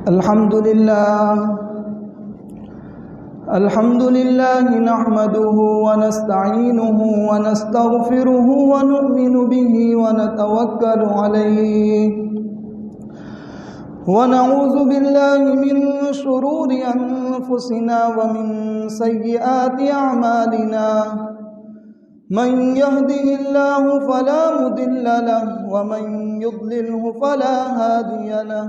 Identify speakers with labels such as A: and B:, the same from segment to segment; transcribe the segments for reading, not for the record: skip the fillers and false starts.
A: الحمد لله نحمده ونستعينه ونستغفره ونؤمن به ونتوكل عليه ونعوذ بالله من شرور أنفسنا ومن سيئات أعمالنا من يهده الله فلا مضل له ومن يضلله فلا هادي له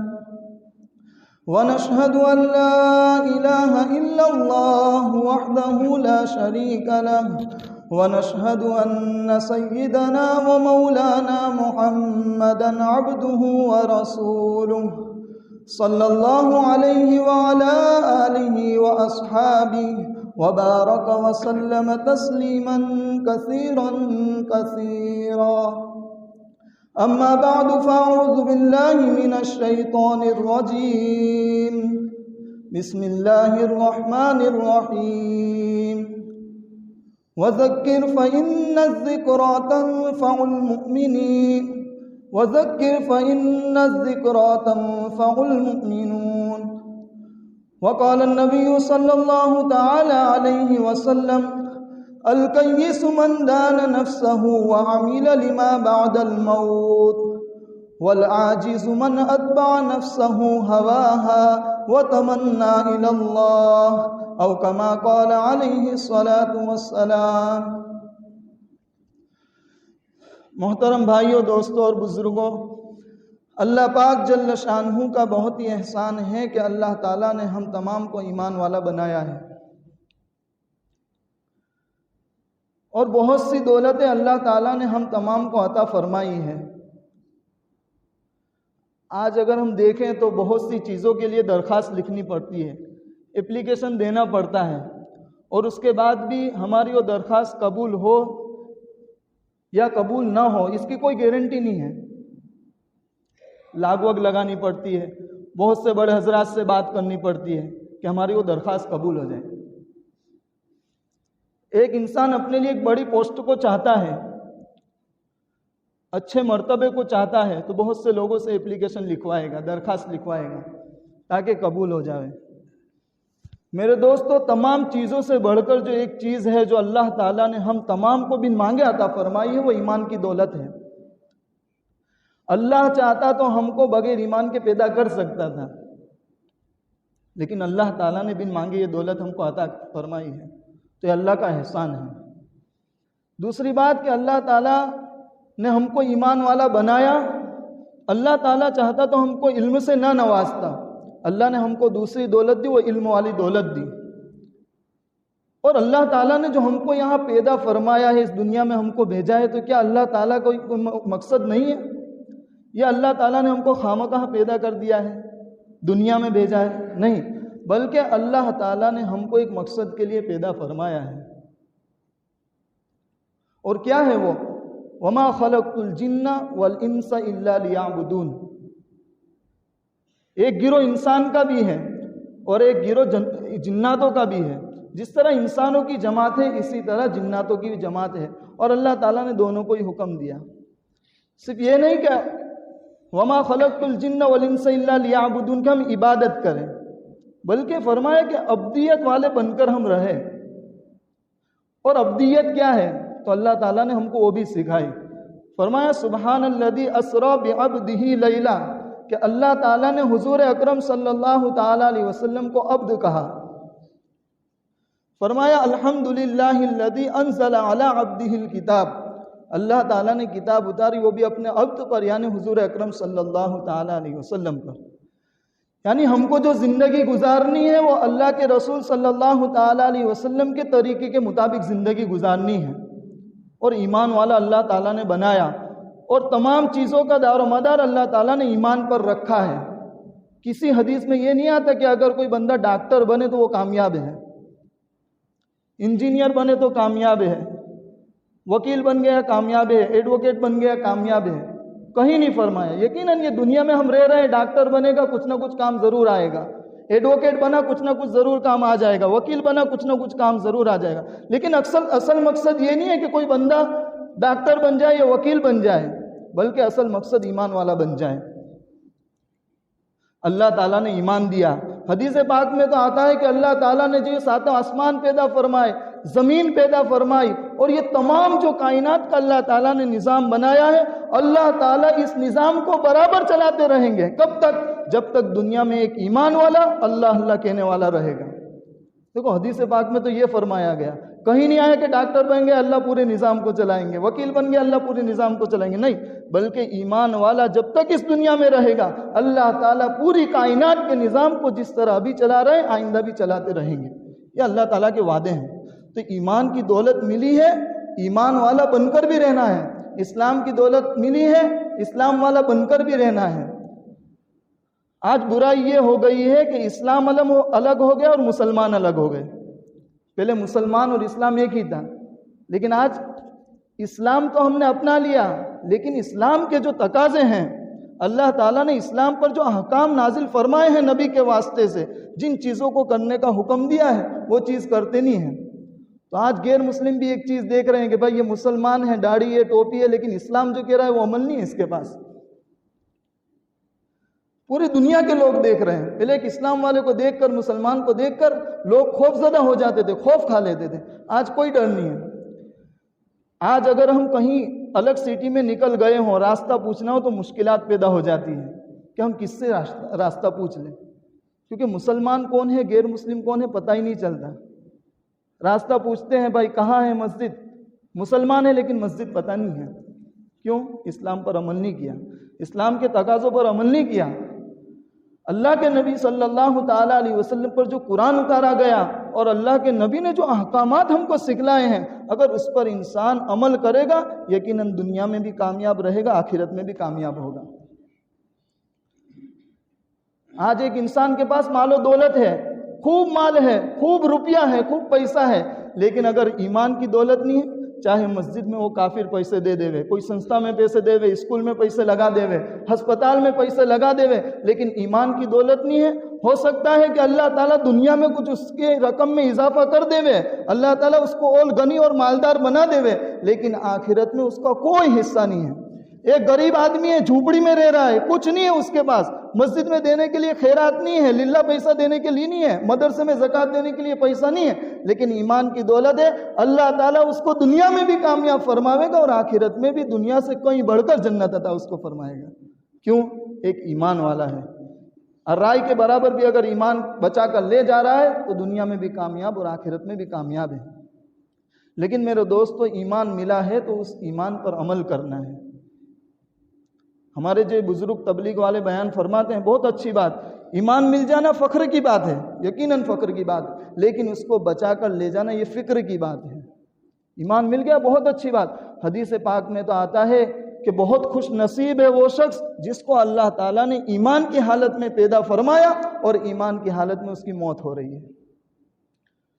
A: ونشهد أن لا إله إلا الله وحده لا شريك له ونشهد أن سيدنا ومولانا محمدا عبده ورسوله صلى الله عليه وعلى آله وأصحابه وبارك وسلم تسليما كثيرا كثيرا. أما بعد فأعوذ بالله من الشيطان الرجيم. بسم الله الرحمن الرحيم. وذكر فإن الذكرى تنفع المؤمنين وذكر فإن الذكرى تنفع المؤمنون. وقال النبي صلى الله تعالى عليه وسلم: الكيس من دان نفسه وعمل لما بعد الموت والعاجز من أتبع نفسه هواها وتمنى إلى الله أو كما قال عليه الصلاة والسلام. محترم بھائیوں، دوستوں اور بزرگوں، اللہ پاک جل شانہ کا بہت ہی احسان ہے کہ اللہ تعالیٰ نے ہم تمام کو ایمان والا بنایا ہے، اور بہت سی دولتیں اللہ تعالیٰ نے ہم تمام کو عطا فرمائی ہیں. آج اگر ہم دیکھیں تو بہت سی چیزوں کے لیے درخواست لکھنی پڑتی ہے، اپلیکیشن دینا پڑتا ہے، اور اس کے بعد بھی ہماری وہ درخواست قبول ہو یا قبول نہ ہو اس کی کوئی گارنٹی نہیں ہے. لاگ وگ لگانی پڑتی ہے، بہت سے بڑے حضرات سے بات کرنی پڑتی ہے کہ ہماری وہ درخواست قبول ہو جائے. ایک انسان اپنے لیے ایک بڑی پوسٹ کو چاہتا ہے، اچھے مرتبے کو چاہتا ہے، تو بہت سے لوگوں سے اپلیکیشن لکھوائے گا، درخواست لکھوائے گا تاکہ قبول ہو جائے. میرے دوستو، تمام چیزوں سے بڑھ کر جو ایک چیز ہے جو اللہ تعالیٰ نے ہم تمام کو بن مانگے عطا فرمائی ہے، وہ ایمان کی دولت ہے. اللہ چاہتا تو ہم کو بغیر ایمان کے پیدا کر سکتا تھا، لیکن اللہ تعالیٰ نے بن مانگے یہ دولت ہم کو عطا فرمائی ہے، تو یہ اللہ کا احسان ہے. دوسری بات کہ اللہ تعالیٰ نے ہم کو ایمان والا بنایا. اللہ تعالیٰ چاہتا تو ہم کو علم سے نہ نوازتا. اللہ نے ہم کو دوسری دولت دی، وہ علم والی دولت دی. اور اللہ تعالیٰ نے جو ہم کو یہاں پیدا فرمایا ہے، اس دنیا میں ہم کو بھیجا ہے، تو کیا اللہ تعالیٰ کا کوئی مقصد نہیں ہے؟ یا اللہ تعالیٰ نے ہم کو خواہ پیدا کر دیا ہے، دنیا میں بھیجا ہے؟ نہیں، بلکہ اللہ تعالیٰ نے ہم کو ایک مقصد کے لیے پیدا فرمایا ہے. اور کیا ہے وہ؟ وَمَا خَلَقْتُ الْجِنَّ وَالْإِنسَ إِلَّا لِيَعْبُدُونَ. ایک گروہ انسان کا بھی ہے اور ایک گروہ جناتوں کا بھی ہے. جس طرح انسانوں کی جماعت ہے، اسی طرح جناتوں کی بھی جماعت ہے، اور اللہ تعالیٰ نے دونوں کو ہی حکم دیا. صرف یہ نہیں کہ وَمَا خَلَقْتُ الْجِنَّ وَالْإِنسَ إِلَّا لِيَعْبُدُونَ کہ ہم عبادت کریں، بلکہ فرمایا کہ عبدیت والے بن کر ہم رہیں. اور عبدیت کیا ہے؟ تو اللہ تعالیٰ نے ہم کو وہ بھی سکھائی. فرمایا سبحان الذی اسری بعبدہ لیلا، کہ اللہ تعالیٰ نے حضور اکرم صلی اللہ تعالیٰ علیہ وسلم کو عبد کہا. فرمایا الحمدللہ الذی انزل علی عبدہ الکتاب، اللہ تعالیٰ نے کتاب اتاری، وہ بھی اپنے عبد پر، یعنی حضور اکرم صلی اللہ تعالیٰ علیہ وسلم پر. یعنی ہم کو جو زندگی گزارنی ہے وہ اللہ کے رسول صلی اللہ تعالیٰ علیہ وسلم کے طریقے کے مطابق زندگی گزارنی ہے. اور ایمان والا اللہ تعالیٰ نے بنایا، اور تمام چیزوں کا دار و مدار اللہ تعالیٰ نے ایمان پر رکھا ہے. کسی حدیث میں یہ نہیں آتا کہ اگر کوئی بندہ ڈاکٹر بنے تو وہ کامیاب ہے، انجینئر بنے تو کامیاب ہے، وکیل بن گیا کامیاب ہے، ایڈوکیٹ بن گیا کامیاب ہے. کہیں نہیں فرمایا. یقیناً یہ دنیا میں ہم رہ رہے ہیں، ڈاکٹر بنے گا کچھ نہ کچھ کام ضرور آئے گا، ایڈوکیٹ بنا کچھ نہ کچھ ضرور کام آ جائے گا، وکیل بنا کچھ نہ کچھ کام ضرور آ جائے گا. لیکن اصل مقصد یہ نہیں ہے کہ کوئی بندہ ڈاکٹر بن جائے یا وکیل بن جائے، بلکہ اصل مقصد ایمان والا بن جائے. اللہ تعالیٰ نے ایمان دیا۔ حدیث پاک میں تو آتا ہے کہ اللہ تعالیٰ نے جو یہ ساتوں آسمان پیدا فرمائے، زمین پیدا فرمائی، اور یہ تمام جو کائنات کا اللہ تعالیٰ نے نظام بنایا ہے، اللہ تعالیٰ اس نظام کو برابر چلاتے رہیں گے۔ کب تک؟ جب تک دنیا میں ایک ایمان والا اللہ اللہ کہنے والا رہے گا۔ دیکھو حدیث پاک میں تو یہ فرمایا گیا، کہیں نہیں آیا کہ ڈاکٹر بن گئے اللہ پورے نظام کو چلائیں گے، وکیل بن گئے اللہ پورے نظام کو چلائیں گے، نہیں، بلکہ ایمان والا جب تک اس دنیا میں رہے گا اللہ تعالیٰ پوری کائنات کے نظام کو جس طرح ابھی چلا رہے ہیں آئندہ بھی چلاتے رہیں گے۔ یہ اللہ تعالیٰ کے وعدے ہیں۔ تو ایمان کی دولت ملی ہے، ایمان والا بن کر بھی رہنا ہے۔ اسلام کی دولت ملی ہے، اسلام والا بن کر بھی رہنا ہے۔ آج برائی یہ ہو گئی ہے کہ اسلام الگ ہو گیا اور مسلمان الگ ہو گئے۔ پہلے مسلمان اور اسلام ایک ہی تھا، لیکن آج اسلام تو ہم نے اپنا لیا، لیکن اسلام کے جو تقاضے ہیں، اللہ تعالیٰ نے اسلام پر جو احکام نازل فرمائے ہیں نبی کے واسطے سے، جن چیزوں کو کرنے کا حکم دیا ہے وہ چیز کرتے نہیں ہیں۔ تو آج غیر مسلم بھی ایک چیز دیکھ رہے ہیں کہ بھائی یہ مسلمان ہے، داڑھی ہے، ٹوپی ہے، لیکن اسلام جو کہہ رہا ہے وہ عمل نہیں ہے اس کے پاس۔ پوری دنیا کے لوگ دیکھ رہے ہیں۔ پہلے ایک اسلام والے کو دیکھ کر، مسلمان کو دیکھ کر لوگ خوف زدہ ہو جاتے تھے، خوف کھا لیتے تھے۔ آج کوئی ڈر نہیں ہے۔ آج اگر ہم کہیں الگ سٹی میں نکل گئے ہوں، راستہ پوچھنا ہو تو مشکلات پیدا ہو جاتی ہیں کہ ہم کس سے راستہ پوچھ لیں، کیونکہ مسلمان کون ہے غیر مسلم کون ہے پتہ ہی نہیں چلتا۔ راستہ پوچھتے ہیں بھائی کہاں ہے مسجد، مسلمان ہے لیکن مسجد پتہ نہیں ہے۔ کیوں؟ اسلام پر عمل نہیں کیا، اسلام کے تقاضوں پر عمل نہیں کیا۔ اللہ کے نبی صلی اللہ تعالیٰ علیہ وسلم پر جو قرآن اتارا گیا اور اللہ کے نبی نے جو احکامات ہم کو سکھلائے ہیں، اگر اس پر انسان عمل کرے گا یقیناً دنیا میں بھی کامیاب رہے گا، آخرت میں بھی کامیاب ہوگا۔ آج ایک انسان کے پاس مال و دولت ہے، خوب مال ہے، خوب روپیہ ہے، خوب پیسہ ہے، لیکن اگر ایمان کی دولت نہیں ہے، چاہے مسجد میں وہ کافر پیسے دے دے، کوئی سنستھا میں پیسے دے، اسکول میں پیسے لگا دے، ہسپتال میں پیسے لگا دے، لیکن ایمان کی دولت نہیں ہے، ہو سکتا ہے کہ اللہ تعالیٰ دنیا میں کچھ اس کے رقم میں اضافہ کر دے، اللہ تعالیٰ اس کو اور غنی اور مالدار بنا دے، لیکن آخرت میں اس کا کوئی حصہ نہیں ہے۔ ایک غریب آدمی ہے، جھوپڑی میں رہ رہا ہے، کچھ نہیں ہے اس کے پاس، مسجد میں دینے کے لیے خیرات نہیں ہے، للہ پیسہ دینے کے لیے نہیں ہے، مدرسے میں زکوٰۃ دینے کے لیے پیسہ نہیں ہے، لیکن ایمان کی دولت ہے، اللہ تعالیٰ اس کو دنیا میں بھی کامیاب فرماوے گا اور آخرت میں بھی دنیا سے کہیں بڑھ کر جنت عطا اس کو فرمائے گا۔ کیوں؟ ایک ایمان والا ہے۔ اور رائے کے برابر بھی اگر ایمان بچا کر لے جا رہا ہے تو دنیا میں بھی کامیاب اور آخرت میں بھی کامیاب ہے۔ لیکن میرے دوستو، ایمان ملا ہے تو اس ایمان پر عمل کرنا ہے۔ ہمارے جو بزرگ تبلیغ والے بیان فرماتے ہیں، بہت اچھی بات، ایمان مل جانا فخر کی بات ہے، یقیناً فخر کی بات ہے، لیکن اس کو بچا کر لے جانا یہ فکر کی بات ہے۔ ایمان مل گیا بہت اچھی بات، حدیث پاک میں تو آتا ہے کہ بہت خوش نصیب ہے وہ شخص جس کو اللہ تعالیٰ نے ایمان کی حالت میں پیدا فرمایا اور ایمان کی حالت میں اس کی موت ہو رہی ہے۔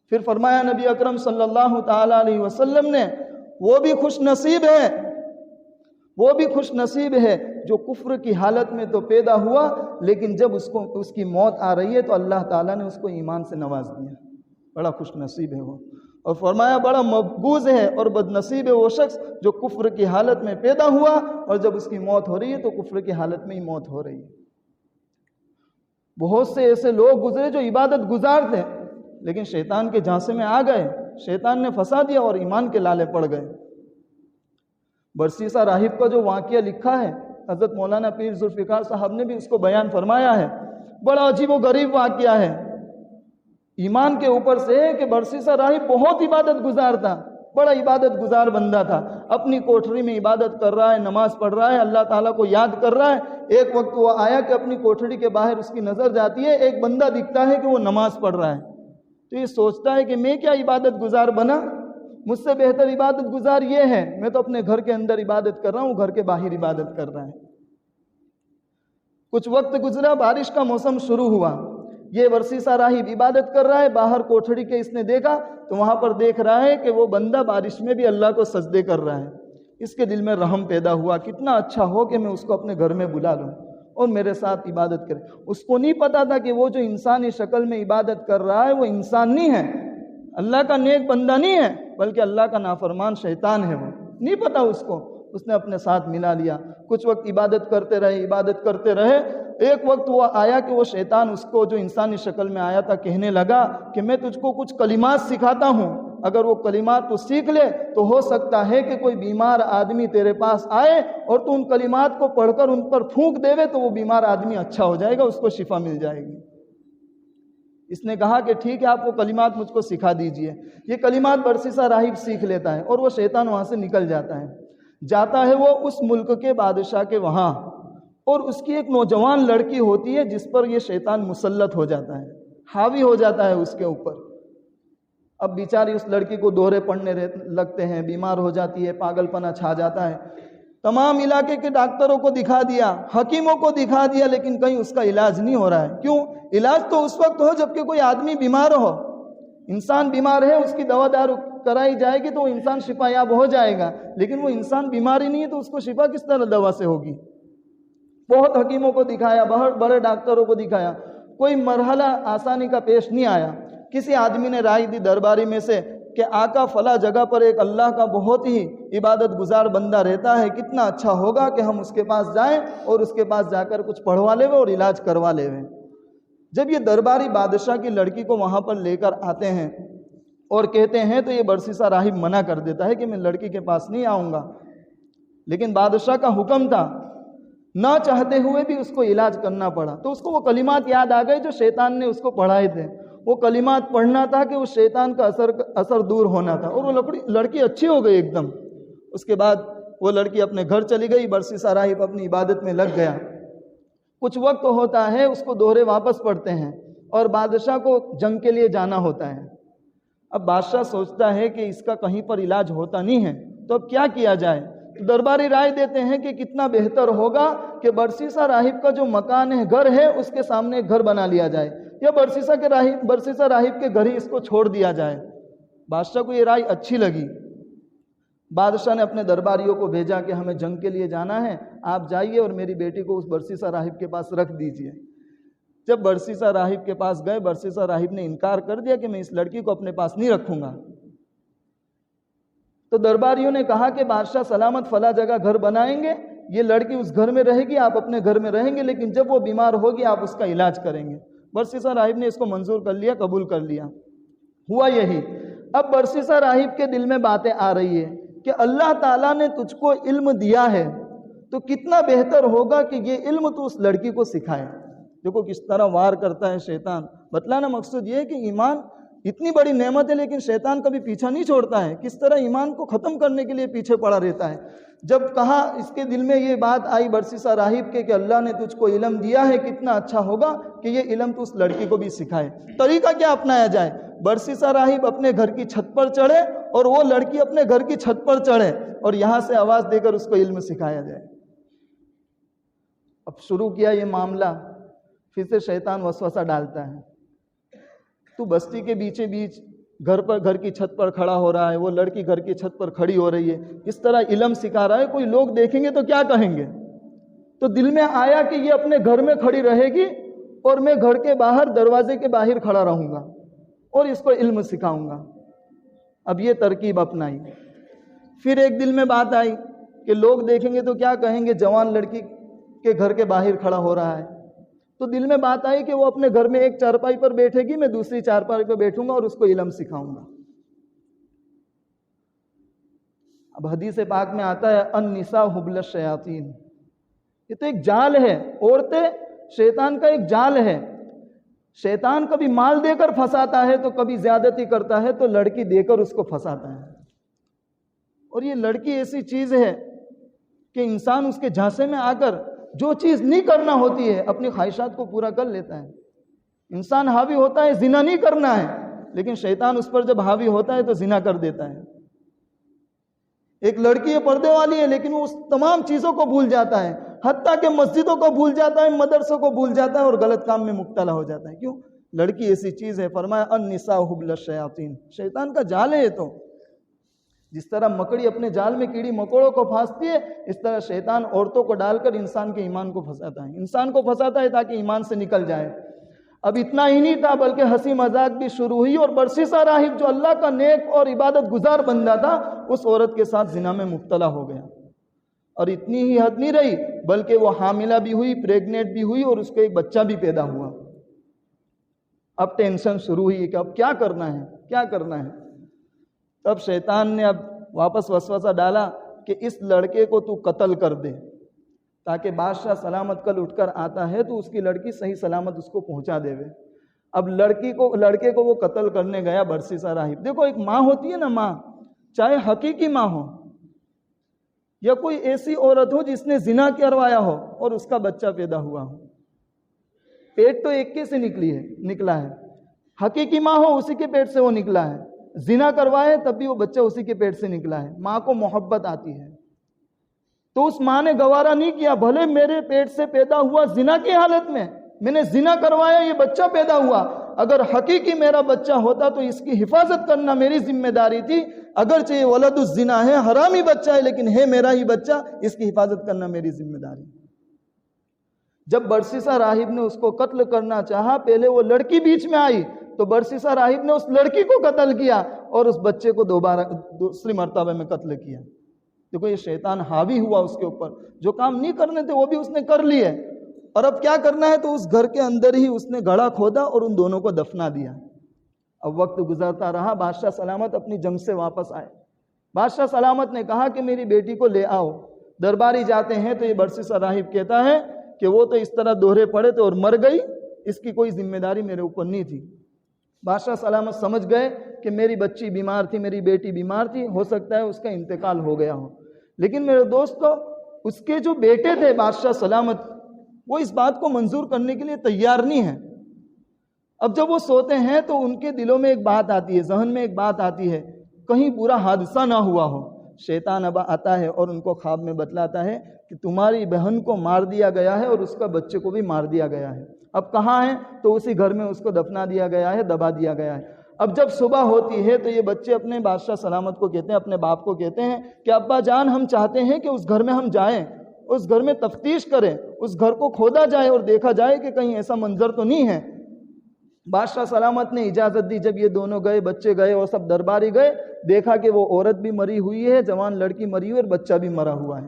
A: پھر فرمایا نبی اکرم صلی اللہ تعالیٰ علیہ وسلم نے، وہ بھی خوش نصیب ہے، وہ بھی خوش نصیب ہے جو کفر کی حالت میں تو پیدا ہوا لیکن جب اس کی موت آ رہی ہے تو اللہ تعالیٰ نے اس کو ایمان سے نواز دیا، بڑا خوش نصیب ہے وہ۔ اور فرمایا بڑا مبغوض ہے اور بد نصیب ہے وہ شخص جو کفر کی حالت میں پیدا ہوا اور جب اس کی موت ہو رہی ہے تو کفر کی حالت میں ہی موت ہو رہی ہے۔ بہت سے ایسے لوگ گزرے جو عبادت گزار تھے لیکن شیطان کے جھانسے میں آ گئے، شیطان نے پھنسا دیا اور ایمان کے لالے پڑ گئے۔ برسیسا راہب کا جو واقعہ لکھا ہے حضرت مولانا پیر ذوالفقار صاحب نے بھی اس کو بیان فرمایا ہے، بڑا عجیب و غریب واقعہ ہے۔ ایمان کے اوپر سے کہ برسیسا راہب بہت عبادت گزار تھا، بڑا عبادت گزار بندہ تھا، اپنی کوٹھری میں عبادت کر رہا ہے، نماز پڑھ رہا ہے، اللہ تعالیٰ کو یاد کر رہا ہے۔ ایک وقت وہ آیا کہ اپنی کوٹھری کے باہر اس کی نظر جاتی ہے، ایک بندہ دکھتا ہے کہ وہ نماز پڑھ رہا ہے، تو یہ سوچتا ہے کہ میں کیا عبادت گزار بنا، مجھ سے بہتر عبادت گزار یہ ہے، میں تو اپنے گھر کے اندر عبادت کر رہا ہوں، گھر کے باہر عبادت کر رہا ہے۔ کچھ وقت گزرا، بارش کا موسم شروع ہوا، یہ ورسیسا راہب عبادت کر رہا ہے، باہر کوٹھڑی کے اس نے دیکھا تو وہاں پر دیکھ رہا ہے کہ وہ بندہ بارش میں بھی اللہ کو سجدے کر رہا ہے۔ اس کے دل میں رحم پیدا ہوا، کتنا اچھا ہو کہ میں اس کو اپنے گھر میں بلا لوں اور میرے ساتھ عبادت کرے۔ اس کو نہیں پتا تھا کہ وہ جو انسانی شکل میں عبادت کر رہا ہے وہ انسان نہیں ہے، اللہ کا نیک بندہ نہیں ہے، بلکہ اللہ کا نافرمان شیطان ہے، وہ نہیں پتا اس کو۔ اس نے اپنے ساتھ ملا لیا. کچھ وقت عبادت کرتے رہے. ایک وقت وہ آیا کہ وہ شیطان اس کو جو انسانی شکل میں آیا تھا کہنے لگا کہ میں تجھ کو کچھ کلمات سکھاتا ہوں, اگر وہ کلمات تو سیکھ لے تو ہو سکتا ہے کہ کوئی بیمار آدمی تیرے پاس آئے اور تو ان کلمات کو پڑھ کر ان پر پھونک دے تو وہ بیمار آدمی اچھا ہو جائے گا, اس کو شفا مل جائے گی. اس نے کہا کہ ٹھیک ہے, آپ وہ کلمات مجھ کو سکھا دیجئے. یہ کلمات برسیسا راہب سیکھ لیتا ہے اور وہ شیطان وہاں سے نکل جاتا ہے. جاتا ہے وہ اس ملک کے بادشاہ کے وہاں, اور اس کی ایک نوجوان لڑکی ہوتی ہے جس پر یہ شیطان مسلط ہو جاتا ہے, حاوی ہو جاتا ہے اس کے اوپر. اب بیچاری اس لڑکی کو دورے پڑنے لگتے ہیں, بیمار ہو جاتی ہے, پاگل پنا چھا جاتا ہے. تمام علاقے کے ڈاکٹروں کو دکھا دیا, حکیموں کو دکھا دیا, لیکن کہیں اس کا علاج نہیں ہو رہا ہے. کیوں؟ علاج تو اس وقت ہو جب کہ کوئی آدمی بیمار ہو. انسان بیمار ہے, اس کی دوا دارو کرائی جائے گی تو وہ انسان شفا یاب ہو جائے گا, لیکن وہ انسان بیمار ہی نہیں ہے تو اس کو شفا کس طرح دوا سے ہوگی؟ بہت حکیموں کو دکھایا, بہت بڑے ڈاکٹروں کو دکھایا, کوئی مرحلہ آسانی کا پیش نہیں آیا. کسی آدمی نے رائے دی درباری میں سے کہ آقا فلاں جگہ پر ایک اللہ کا بہت ہی عبادت گزار بندہ رہتا ہے, کتنا اچھا ہوگا کہ ہم اس کے پاس جائیں اور اس کے پاس جا کر کچھ پڑھوا لے اور علاج کروا لے. جب یہ درباری بادشاہ کی لڑکی کو وہاں پر لے کر آتے ہیں اور کہتے ہیں تو یہ برسیسا راہب منع کر دیتا ہے کہ میں لڑکی کے پاس نہیں آؤں گا. لیکن بادشاہ کا حکم تھا, نہ چاہتے ہوئے بھی اس کو علاج کرنا پڑا. تو اس کو وہ کلمات یاد آ گئے جو شیطان نے اس کو پڑھائے تھے. وہ کلمات پڑھنا تھا کہ اس شیطان کا اثر دور ہونا تھا, اور وہ لڑکی اچھی ہو گئی ایک دم. اس کے بعد وہ لڑکی اپنے گھر چلی گئی, برسیسا راہب اپنی عبادت میں لگ گیا. کچھ وقت ہوتا ہے, اس کو دوہرے واپس پڑتے ہیں اور بادشاہ کو جنگ کے لیے جانا ہوتا ہے. اب بادشاہ سوچتا ہے کہ اس کا کہیں پر علاج ہوتا نہیں ہے, تو اب کیا کیا جائے؟ درباری رائے دیتے ہیں کہ کتنا بہتر ہوگا کہ برسیسا راہب کا جو مکان ہے, گھر ہے, اس کے سامنے ایک گھر بنا لیا جائے, یا برسیسا راہب کے گھر ہی اس کو چھوڑ دیا جائے. بادشاہ کو یہ رائے اچھی لگی. بادشاہ نے اپنے درباریوں کو بھیجا کہ ہمیں جنگ کے لیے جانا ہے, آپ جائیے اور میری بیٹی کو اس برسیسا راہب کے پاس رکھ دیجیے. جب برسیسا راہب کے پاس گئے, برسیسا راہب نے انکار کر دیا کہ میں اس لڑکی کو اپنے پاس نہیں رکھوں گا. تو درباریوں نے کہا کہ بادشاہ سلامت فلاں جگہ گھر بنائیں گے, یہ لڑکی اس گھر میں رہے گی, آپ اپنے گھر میں رہیں گے, لیکن جب وہ بیمار ہوگی آپ اس کا علاج کریں گے. برسیسا راہب نے اس کو منظور کر لیا, قبول کر لیا. ہوا یہی. اب برسیسا راہب کے دل میں باتیں آ رہی ہے کہ اللہ تعالیٰ نے تجھ کو علم دیا ہے تو کتنا بہتر ہوگا کہ یہ علم تو اس لڑکی کو سکھائے. دیکھو کس طرح وار کرتا ہے شیطان. بتلانا مقصود یہ ہے کہ ایمان اتنی بڑی نعمت ہے, لیکن شیطان کبھی پیچھا نہیں چھوڑتا ہے. کس طرح ایمان کو ختم کرنے کے لیے پیچھے پڑا رہتا ہے. جب کہا, اس کے دل میں یہ بات آئی برسیسا راہب کے کہ اللہ نے تجھ کو علم دیا ہے, کتنا اچھا ہوگا کہ یہ علم تو اس لڑکی کو بھی سکھائے. طریقہ کیا اپنایا جائے؟ برسیسا راہب اپنے گھر کی چھت پر چڑھے اور وہ لڑکی اپنے گھر کی چھت پر چڑھے, اور یہاں سے آواز دے کر اس کو علم سکھایا جائے. اب شروع کیا یہ معاملہ. پھر سے شیطان وسوسہ ڈالتا ہے, تو بستی کے بیچے بیچ گھر کی چھت پر کھڑا ہو رہا ہے, وہ لڑکی گھر کی چھت پر کھڑی ہو رہی ہے, اس طرح علم سکھا رہا ہے, کوئی لوگ دیکھیں گے تو کیا کہیں گے؟ تو دل میں آیا کہ یہ اپنے گھر میں کھڑی رہے گی اور میں گھر کے باہر دروازے کے باہر کھڑا رہوں گا اور اس کو علم سکھاؤں گا. اب یہ ترکیب اپنائی. پھر ایک دل میں بات آئی کہ لوگ دیکھیں گے تو کیا کہیں گے, جوان لڑکی کے گھر کے باہر کھڑا ہو رہا ہے. تو دل میں بات آئی کہ وہ اپنے گھر میں ایک چارپائی پر بیٹھے گی, میں دوسری چارپائی پر بیٹھوں گا اور اس کو علم سکھاؤں گا. اب حدیث پاک میں آتا ہے النساء حبل الشیاطین. یہ تو ایک جال ہے, عورتیں شیطان کا ایک جال ہے. شیطان کبھی مال دے کر پھنساتا ہے تو کبھی زیادتی کرتا ہے تو لڑکی دے کر اس کو پھنساتا ہے. اور یہ لڑکی ایسی چیز ہے کہ انسان اس کے جھانسے میں آ کر جو چیز نہیں کرنا ہوتی ہے اپنی خواہشات کو پورا کر لیتا ہے. انسان حاوی ہوتا ہے زنا نہیں کرنا ہے, لیکن شیطان اس پر جب حاوی ہوتا ہے تو زنا کر دیتا ہے. ایک لڑکی ہے پردے والی ہے, لیکن وہ اس تمام چیزوں کو بھول جاتا ہے, حتیٰ کہ مسجدوں کو بھول جاتا ہے, مدرسوں کو بھول جاتا ہے اور غلط کام میں مبتلا ہو جاتا ہے. کیوں؟ لڑکی ایسی چیز ہے. فرمایا النساء حبل الشیاطین, شیطان کا جال ہے یہ تو. جس طرح مکڑی اپنے جال میں کیڑی مکوڑوں کو پھانستی ہے, اس طرح شیطان عورتوں کو ڈال کر انسان کے ایمان کو پھنساتا ہے. انسان کو پھنساتا ہے تاکہ ایمان سے نکل جائے. اب اتنا ہی نہیں تھا بلکہ ہنسی مذاق بھی شروع ہوئی, اور برسیسا راہب جو اللہ کا نیک اور عبادت گزار بندہ تھا اس عورت کے ساتھ زنا میں مبتلا ہو گیا. اور اتنی ہی حد نہیں رہی بلکہ وہ حاملہ بھی ہوئی، پریگنیٹ بھی ہوئی اور اس کو ایک بچہ بھی پیدا ہوا۔ اب ٹینشن شروع ہوئی کہ اب کیا کرنا ہے، کیا کرنا ہے۔ تب شیطان نے اب واپس وسوسہ ڈالا کہ اس لڑکے کو تو قتل کر دے، تاکہ بادشاہ سلامت کل اٹھ کر آتا ہے تو اس کی لڑکی صحیح سلامت اس کو پہنچا دے۔ اب لڑکے کو وہ قتل کرنے گیا برسیسا راہب۔ دیکھو ایک ماں ہوتی ہے نا، ماں چاہے حقیقی ماں ہو یا کوئی ایسی عورت ہو جس نے زنا کروایا ہو اور اس کا بچہ پیدا ہوا ہو، پیٹ تو ایک کے سے نکلا ہے، حقیقی ماں ہو اسی کے پیٹ سے وہ نکلا ہے، زنا کروائے تب بھی وہ بچہ اسی کے پیٹ سے نکلا ہے، ماں کو محبت آتی ہے۔ تو اس ماں نے گوارا نہیں کیا، بھلے میرے پیٹ سے پیدا ہوا زنا کی حالت میں نے زنا کروایا، یہ بچہ پیدا ہوا، اگر حقیقی میرا بچہ ہوتا تو اس کی حفاظت کرنا میری ذمہ داری تھی، اگرچہ یہ ولد الزنا ہے، حرامی بچہ ہے، لیکن ہے میرا ہی بچہ، اس کی حفاظت کرنا میری ذمہ داری۔ جب برسیسا راہب نے اس کو قتل کرنا چاہا، پہلے وہ لڑکی بیچ میں آئی تو برسیسا راہب نے اس لڑکی کو قتل کیا اور اس بچے کو دوسری مرتبہ میں قتل کیا۔ دیکھو یہ شیطان حاوی ہوا اس کے اوپر، جو کام نہیں کرنے تھے وہ بھی اس نے کر لیے، اور اب کیا کرنا ہے تو اس گھر کے اندر ہی اس نے گڑھا کھودا اور ان دونوں کو دفنا دیا۔ اب وقت گزرتا رہا، بادشاہ سلامت اپنی جنگ سے واپس آئے۔ بادشاہ سلامت نے کہا کہ میری بیٹی کو لے آؤ۔ درباری جاتے ہیں تو یہ برسیسا راہب کہتا ہے کہ وہ تو اس طرح دوہرے پڑے تھے اور مر گئی، اس کی کوئی ذمہ داری میرے اوپر نہیں تھی۔ بادشاہ سلامت سمجھ گئے کہ میری بچی بیمار تھی، میری بیٹی بیمار تھی، ہو سکتا ہے اس کا انتقال ہو گیا ہو۔ لیکن میرے دوستو، اس کے جو بیٹے تھے بادشاہ سلامت، وہ اس بات کو منظور کرنے کے لیے تیار نہیں ہیں۔ اب جب وہ سوتے ہیں تو ان کے دلوں میں ایک بات آتی ہے، ذہن میں ایک بات آتی ہے، کہیں برا حادثہ نہ ہوا ہو۔ شیطان اب آتا ہے اور ان کو خواب میں بتلاتا ہے کہ تمہاری بہن کو مار دیا گیا ہے اور اس کا بچے کو بھی مار دیا گیا ہے۔ اب کہاں ہے تو اسی گھر میں اس کو دفنا دیا گیا ہے، دبا دیا گیا ہے۔ اب جب صبح ہوتی ہے تو یہ بچے اپنے بادشاہ سلامت کو کہتے ہیں، اپنے باپ کو کہتے ہیں کہ ابا جان ہم چاہتے ہیں کہ اس گھر میں ہم جائیں، اس گھر میں تفتیش کریں، اس گھر کو کھودا جائے اور دیکھا جائے کہ کہیں ایسا منظر تو نہیں ہے۔ بادشاہ سلامت نے اجازت دی۔ جب یہ دونوں گئے، بچے گئے اور سب درباری گئے، دیکھا کہ وہ عورت بھی مری ہوئی ہے، جوان لڑکی مری ہوئی اور بچہ بھی مرا ہوا ہے۔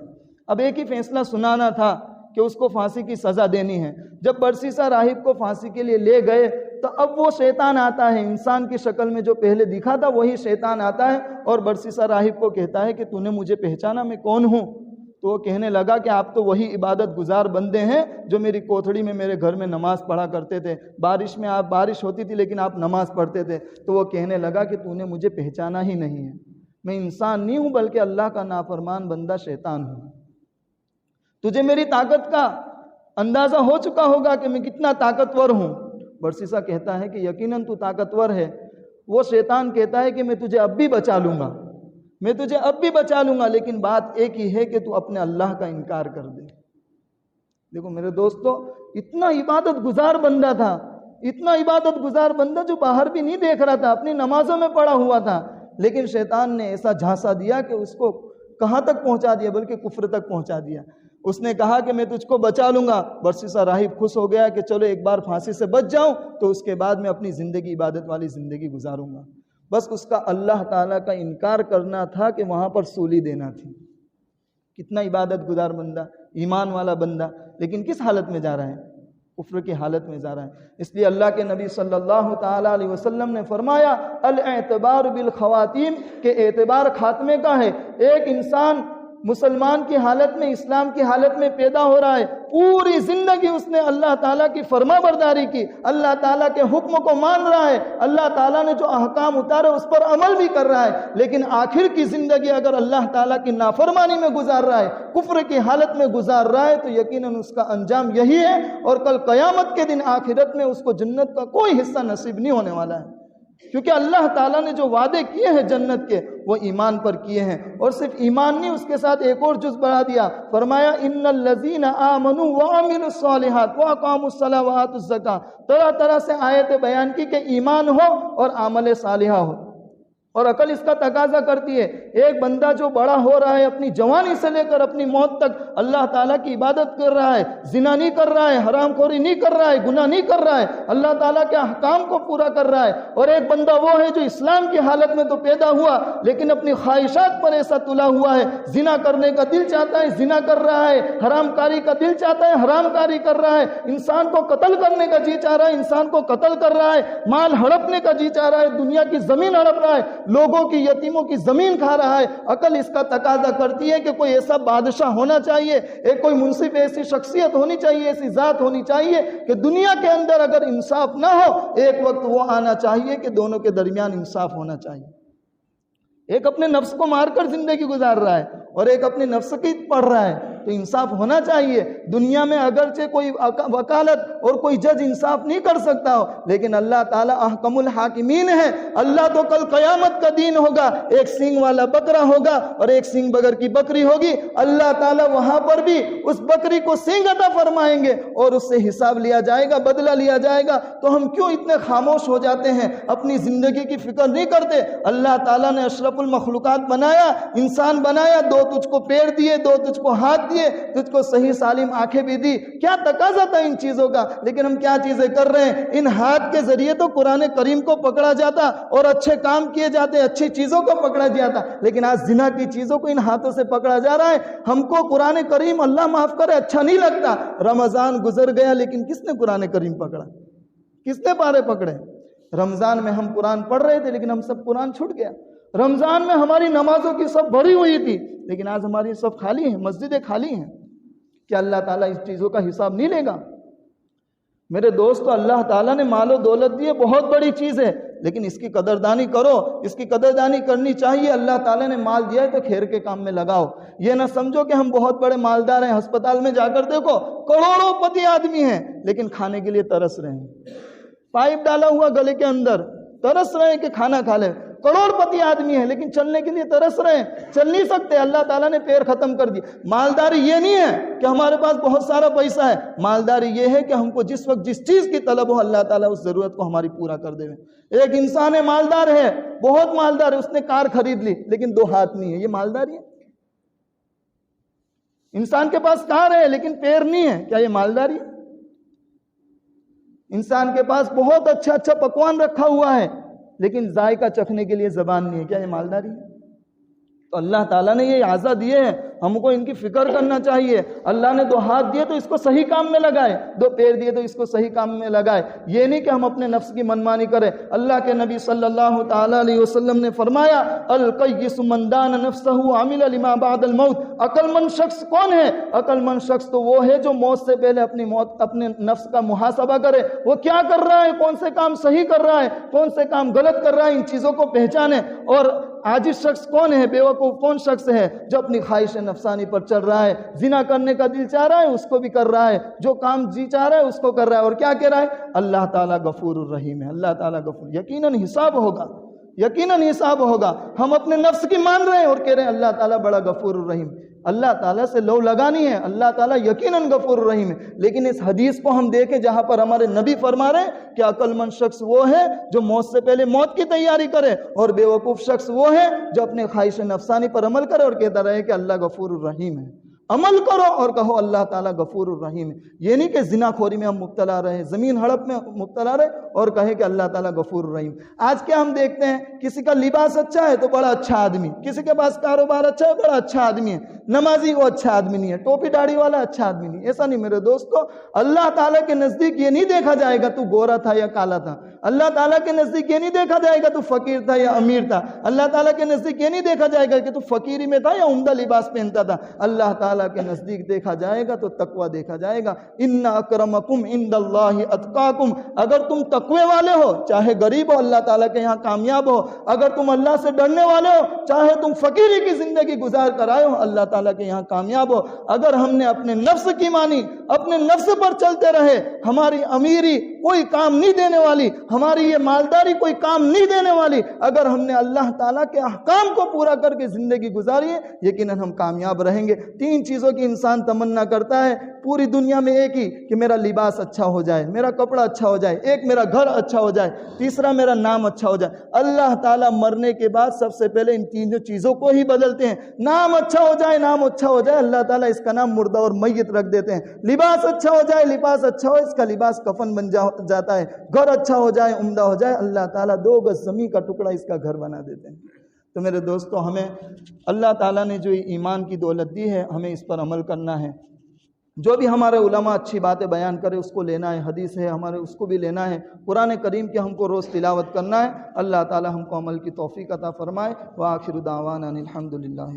A: اب ایک ہی فیصلہ سنانا تھا کہ اس کو پھانسی کی سزا دینی ہے۔ جب برسیسا راہب کو پھانسی کے لیے لے گئے تو اب وہ شیطان آتا ہے، انسان کی شکل میں جو پہلے دکھا تھا وہی شیطان آتا ہے اور برسیسا راہب کو کہتا ہے کہ تو نے مجھے پہچانا میں کون ہوں؟ تو وہ کہنے لگا کہ آپ تو وہی عبادت گزار بندے ہیں جو میری کوٹھڑی میں میرے گھر میں نماز پڑھا کرتے تھے، بارش میں آپ بارش ہوتی تھی لیکن آپ نماز پڑھتے تھے۔ تو وہ کہنے لگا کہ تو نے مجھے پہچانا ہی نہیں ہے، میں انسان نہیں ہوں بلکہ اللہ کا نافرمان بندہ شیطان ہوں۔ تجھے میری طاقت کا اندازہ ہو چکا ہوگا کہ میں کتنا طاقتور ہوں۔ برسیسا کہتا ہے کہ یقیناً تو طاقتور ہے۔ وہ شیطان کہتا ہے کہ میں تجھے اب بھی بچا لوں گا، میں تجھے اب بھی بچا لوں گا، لیکن بات ایک ہی ہے کہ تو اپنے اللہ کا انکار کر دے۔ دیکھو میرے دوستو، اتنا عبادت گزار بندہ تھا، اتنا عبادت گزار بندہ جو باہر بھی نہیں دیکھ رہا تھا، اپنی نمازوں میں پڑا ہوا تھا، لیکن شیطان نے ایسا جھانسا دیا کہ اس کو کہاں تک پہنچا دیا، بلکہ کفر تک پہنچا دیا۔ اس نے کہا کہ میں تجھ کو بچا لوں گا۔ برسیسا راہب خوش ہو گیا کہ چلو ایک بار پھانسی سے بچ جاؤں تو اس کے بعد میں اپنی زندگی عبادت والی زندگی گزاروں گا۔ بس اس کا اللہ تعالیٰ کا انکار کرنا تھا کہ وہاں پر سولی دینا تھی۔ کتنا عبادت گزار بندہ، ایمان والا بندہ، لیکن کس حالت میں جا رہا ہے؟ کفر کی حالت میں جا رہا ہے۔ اس لیے اللہ کے نبی صلی اللہ تعالیٰ علیہ وسلم نے فرمایا الاعتبار بالخواتیم، کہ اعتبار خاتمے کا ہے۔ ایک انسان مسلمان کی حالت میں، اسلام کی حالت میں پیدا ہو رہا ہے، پوری زندگی اس نے اللہ تعالیٰ کی فرما برداری کی، اللہ تعالیٰ کے حکم کو مان رہا ہے، اللہ تعالیٰ نے جو احکام اتارے اس پر عمل بھی کر رہا ہے، لیکن آخر کی زندگی اگر اللہ تعالیٰ کی نافرمانی میں گزار رہا ہے، کفر کی حالت میں گزار رہا ہے، تو یقیناً اس کا انجام یہی ہے، اور کل قیامت کے دن آخرت میں اس کو جنت کا کوئی حصہ نصیب نہیں ہونے والا ہے، کیونکہ اللہ تعالیٰ نے جو وعدے کیے ہیں جنت کے وہ ایمان پر کیے ہیں۔ اور صرف ایمان نہیں، اس کے ساتھ ایک اور جز بڑھا دیا، فرمایا ان الذین آمنوا وعملوا الصالحات واقاموا الصلاۃ وآتوا الزکاۃ۔ طرح طرح سے آیتیں بیان کی کہ ایمان ہو اور عمل صالحہ ہو۔ اور عقل اس کا تقاضا کرتی ہے. ایک بندہ جو بڑا ہو رہا ہے اپنی جوانی سے لے کر اپنی موت تک اللہ تعالیٰ کی عبادت کر رہا ہے, زنا نہیں کر رہا ہے, حرام خوری نہیں کر رہا ہے, گناہ نہیں کر رہا ہے, اللہ تعالیٰ کے احکام کو پورا کر رہا ہے. اور ایک بندہ وہ ہے جو اسلام کی حالت میں تو پیدا ہوا لیکن اپنی خواہشات پر ایسا تلا ہوا ہے, زنا کرنے کا دل چاہتا ہے زنا کر رہا ہے, حرام کاری کا دل چاہتا ہے حرام کاری کر رہا ہے, انسان کو قتل کرنے کا جی چاہ رہا ہے انسان کو قتل کر رہا ہے, مال ہڑپنے کا جی چاہ رہا ہے, دنیا کی زمین ہڑپ رہا ہے, لوگوں کی یتیموں کی زمین کھا رہا ہے. عقل اس کا تقاضا کرتی ہے کہ کوئی ایسا بادشاہ ہونا چاہیے, ایک کوئی منصف ایسی شخصیت ہونی چاہیے, ایسی ذات ہونی چاہیے کہ دنیا کے اندر اگر انصاف نہ ہو ایک وقت وہ آنا چاہیے کہ دونوں کے درمیان انصاف ہونا چاہیے. ایک اپنے نفس کو مار کر زندگی گزار رہا ہے اور ایک اپنے نفس کی پڑھ رہا ہے, تو انصاف ہونا چاہیے. دنیا میں اگرچہ کوئی وکالت اور کوئی جج انصاف نہیں کر سکتا ہو لیکن اللہ تعالیٰ احکم الحاکمین ہے. اللہ تو کل قیامت کا دین ہوگا, ایک سینگ والا بکرا ہوگا اور ایک سینگ بغیر کی بکری ہوگی. اللہ تعالیٰ وہاں پر بھی اس بکری کو سینگ عطا فرمائیں گے اور اس سے حساب لیا جائے گا, بدلہ لیا جائے گا. تو ہم کیوں اتنے خاموش ہو جاتے ہیں, اپنی زندگی کی فکر نہیں کرتے؟ اللہ تعالیٰ نے اشرف المخلوقات بنایا, انسان بنایا, دو تجھ کو پیر دیے, دو تجھ کو ہاتھ دیے, تجھ کو صحیح سالم آنکھیں بھی دی. کیا تقاضا تھا ان چیزوں کا؟ لیکن ہم کیا چیزیں کر رہے ہیں؟ ان ہاتھ کے ذریعے تو قرآن کریم کو پکڑا جاتا اور اچھے کام کیے جاتے, اچھی چیزوں کو پکڑا جاتا, لیکن آج زنا کی چیزوں کو ان ہاتھوں سے پکڑا جا رہا ہے. ہم کو قرآن کریم اللہ معاف کرے اچھا نہیں لگتا. رمضان گزر گیا لیکن کس نے قرآن کریم پکڑا؟ کس نے پارے پکڑے؟ رمضان میں ہم قرآن پڑھ رہے تھے لیکن ہم سب قرآن چھوٹ گیا. رمضان میں ہماری نمازوں کی سب بھری ہوئی تھی لیکن آج ہماری سب خالی ہیں, مسجدیں خالی ہیں. کیا اللہ تعالیٰ اس چیزوں کا حساب نہیں لے گا؟ میرے دوستو, اللہ تعالیٰ نے مال و دولت دی ہے, بہت بڑی چیز ہے, لیکن اس کی قدردانی کرو, اس کی قدردانی کرنی چاہیے. اللہ تعالیٰ نے مال دیا ہے تو خیر کے کام میں لگاؤ. یہ نہ سمجھو کہ ہم بہت بڑے مالدار ہیں. ہسپتال میں جا کر دیکھو, کروڑوں پتی آدمی ہیں لیکن کھانے کے لیے ترس رہے ہیں. پائپ ڈالا ہوا گلے کے اندر, ترس رہے ہیں کہ کھانا کھا لیں. کروڑ پتی آدمی ہیں لیکن چلنے کے لیے ترس رہے ہیں, چل نہیں سکتے. اللہ تعالیٰ نے پیر ختم کر دی. مالداری یہ نہیں ہے کہ ہمارے پاس بہت سارا پیسہ ہے, مالداری یہ ہے کہ ہم کو جس وقت جس چیز کی طلب ہو اللہ تعالیٰ اس ضرورت کو ہماری پورا کر دے. ایک انسان ہے مالدار ہے, بہت مالدار ہے, اس نے کار خرید لی لیکن دو ہاتھ نہیں ہے, یہ مالداری ہے؟ انسان کے پاس کار ہے لیکن پیر نہیں ہے, کیا یہ مالداری ہے؟ انسان کے پاس بہت اچھا اچھا پکوان رکھا ہوا ہے لیکن ذائقہ چکھنے کے لیے زبان نہیں ہے, کیا یہ مالداری ہے؟ تو اللہ تعالیٰ نے یہ اعزاز دیے ہیں, ہم کو ان کی فکر کرنا چاہیے. اللہ نے دو ہاتھ دیے تو اس کو صحیح کام میں لگائے, دو پیر دیے تو اس کو صحیح کام میں لگائے. یہ نہیں کہ ہم اپنے نفس کی منمانی کریں. اللہ کے نبی صلی اللہ تعالیٰ علیہ وسلم نے فرمایا, القیس من دان نفسہ عمل لما بعد الموت. عقل مند شخص کون ہے؟ عقل مند شخص تو وہ ہے جو موت سے پہلے اپنے نفس کا محاسبہ کرے. وہ کیا کر رہا ہے, کون سے کام صحیح کر رہا ہے, کون سے کام غلط کر رہا ہے, ان چیزوں کو پہچانے. اور عاجز شخص کون ہے, بیوقوف کون شخص ہے جو اپنی خواہش نفسانی پر چل رہا ہے, زنا کرنے کا دل چاہ رہا ہے اس کو بھی کر رہا ہے, جو کام جی چاہ رہا ہے اس کو کر رہا ہے, اور کیا کہہ رہا ہے؟ اللہ تعالیٰ غفور الرحیم ہے. اللہ تعالیٰ غفور, یقیناً حساب ہوگا, یقیناً حساب ہوگا. ہم اپنے نفس کی مان رہے ہیں اور کہہ رہے ہیں اللہ تعالیٰ بڑا غفور الرحیم. اللہ تعالیٰ سے لو لگانی ہے, اللہ تعالیٰ یقیناً غفور الرحیم ہے. لیکن اس حدیث کو ہم دیکھیں جہاں پر ہمارے نبی فرما رہے ہیں کہ عقل مند شخص وہ ہے جو موت سے پہلے موت کی تیاری کرے, اور بے وقوف شخص وہ ہے جو اپنے خواہش نفسانی پر عمل کرے اور کہتا رہے کہ اللہ غفور الرحیم ہے. عمل کرو اور کہو اللہ تعالیٰ غفور الرحیم ہے. یہ نہیں کہ زنا خوری میں ہم مبتلا رہے, زمین ہڑپ میں مبتلا رہے اور کہے کہ اللہ تعالیٰ غفور الرحیم. آج کیا ہم دیکھتے ہیں, کسی کا لباس اچھا ہے تو بڑا اچھا آدمی, کسی کے پاس کاروبار اچھا ہے بڑا اچھا آدمی ہے, نمازی وہ اچھا آدمی نہیں ہے, ٹوپی داڑھی والا اچھا آدمی نہیں. ایسا نہیں میرے دوستو. اللہ تعالیٰ کے نزدیک یہ نہیں دیکھا جائے گا تو گورا تھا یا کالا تھا. اللہ تعالیٰ کے نزدیک یہ نہیں دیکھا جائے گا تو فقیر تھا یا امیر تھا. اللہ تعالیٰ کے نزدیک یہ نہیں دیکھا جائے گا کہ تو فقیری میں تھا یا عمدہ لباس پہنتا تھا. اللہ تعالیٰ کے نزدیک دیکھا جائے گا تو تقوی دیکھا جائے گا. ان اکرمکم عند اللہ اتقاکم. اگر تم تقوی والے ہو, چاہے غریب ہو, اللہ تعالیٰ کے یہاں کامیاب ہو. اگر تم اللہ سے ڈرنے والے ہو, چاہے تم فقیری کی زندگی گزار کر آئے ہو, اللہ تعالیٰ کے یہاں کامیاب ہو. اگر ہم نے اپنے نفس کی مانی, اپنے نفس پر چلتے رہے, ہماری امیری کوئی کام نہیں دینے والی، ہماری یہ مالداری کوئی کام نہیں دینے والی۔ اگر ہم نے اللہ تعالیٰ کے احکام کو پورا کر کے زندگی گزاری ہے، یقیناً ہم کامیاب رہیں گے۔ 3 چیزوں کی انسان تمنا کرتا ہے پوری دنیا میں، ایک ہی کہ میرا لباس اچھا ہو جائے، میرا کپڑا اچھا ہو جائے، ایک میرا گھر اچھا ہو جائے، تیسرا میرا نام اچھا ہو جائے۔ اللہ تعالیٰ مرنے کے بعد سب سے پہلے ان 3 چیزوں کو ہی بدلتے ہیں۔ نام اچھا ہو جائے، نام اچھا ہو جائے، اللہ تعالیٰ اس کا نام مردہ اور میت رکھ دیتے ہیں۔ لباس اچھا ہو جائے، لباس اچھا ہو، اس کا لباس کفن بن جاتا ہے۔ گھر اچھا ہو جائے، عمدہ ہو جائے، اللہ تعالیٰ 2 گز زمین کا ٹکڑا اس کا گھر بنا دیتے ہیں۔ تو میرے دوستو، ہمیں اللہ تعالیٰ نے جو ایمان کی دولت دی ہے، ہمیں اس پر عمل کرنا ہے۔ جو بھی ہمارے علماء اچھی باتیں بیان کرے اس کو لینا ہے، حدیث ہے ہمارے اس کو بھی لینا ہے، قرآن کریم کی ہم کو روز تلاوت کرنا ہے۔ اللہ تعالیٰ ہم کو عمل کی توفیق عطا فرمائے۔ وآخر دعوانا الحمدللہ۔